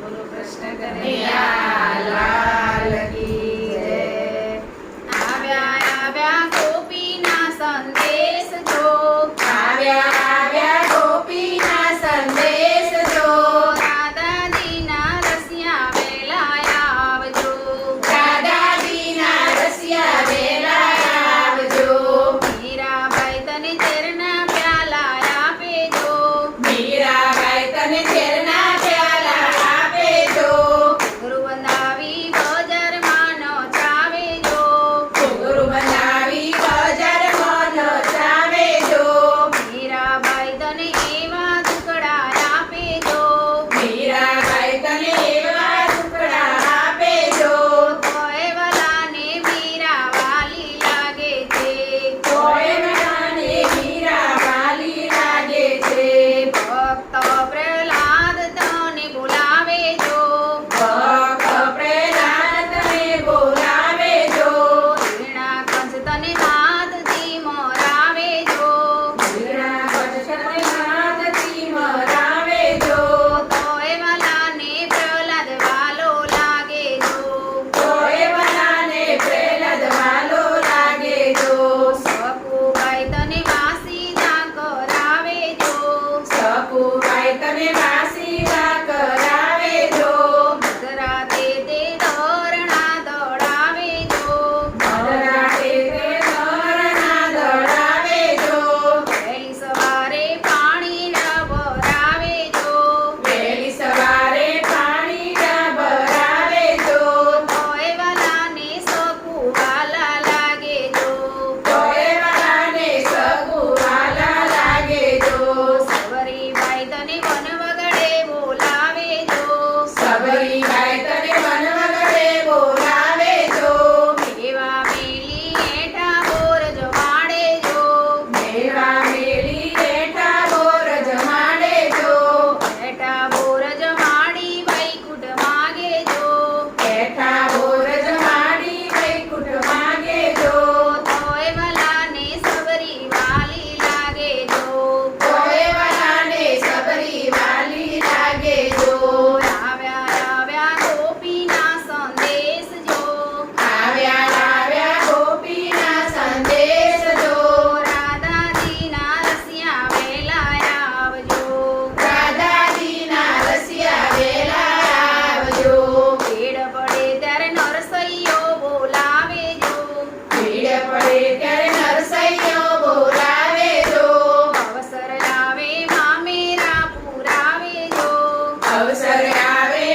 બોલો કૃષ્ણ કનૈયા લાલ કી જય. આવ્યા આવ્યા ગોપીના સંદેશ જો, આવ્યા ગોપીના સંદેશ જો, દાદાજીના રસિયા વેલા આવજો. દાદાજીના રસિયા વેલા આવજો. મીરાબાઈ તને ઝેરના પ્યાલા આપેજો. મીરાબાઈ તને ઝેરના પ્યાલા આપેજો. ગુરુ બંધાવી બજારમાં નચાવેજો. ઘૂંઘરું બનાવી બજારમાં નચાવેજો. મીરાબાઈ તને એવા ટુકડા આપેજો. મીરાબાઈ તને એવા ટુકડા આપેજો. તોય વલાને મીરા વાલી લાગે છે. તોય મને મીરા વાલી લાગે છે. ભક્ત પ્રહલાદ તને બોલાવેજો. ભક્ત પ્રહલાદ તને બોલાવેજો. વીણા કંસ તને માતજી મોરાવેજો. વીણા કંસને હાથથી મરાવેજો. તોય વલાને પ્રહલાદ વાલો લાગેજો. તોય વલાને પ્રહલાદ વાલો લાગેજો. સકુબાઈ તને વાસીદા કરાવેજો. સકુબાઈ તને વાસીદા કરાવેજો. મધરાતે તે ધરણા દોડાવેજો. મધરાતે તે ધરણા દડાવેજો. વહેલી સવારે પાણી ભરાવેજો. વહેલી સવારે પાણી ભરાવેજો. તોય વલાને સકુવાલા લાગેજો. તોય વલાને સકુવાલા લાગેજો. સબરીબાઈ તને વન વગડે બોલાવેજો. સબરીબાઈ તને વનવગડે બોલાવેજો. એવા મેલી હેઠા બોર જમાડેજો. મેવા મેલી બેઠા બોર જમાડેજો. હેઠા બોર જમાડી વૈકુંઠ માગેજો. બેઠા બોર જમાડી વૈકુંઠ માગેજો. તોય વલાને સબરી વાલી લાગેજો. તોય વલાને સબરી વાલી લાગેજો. આવ્યા આવ્યા ગોપીના સંદેશ જો. આવ્યા ગોપીના સંદેશ જો. રાધાજીના રસિયા વેલા આવજો. દાદાજીના રસિયા વેલા આવજો. ભીડ પડે ત્યારે નરસૈયો બોલાવેજો. ભીડ પડે ત્યારે નરસૈયો બોલાવેજો. અવસર આવે મામેરા પુરાવેજો. અવસર આવે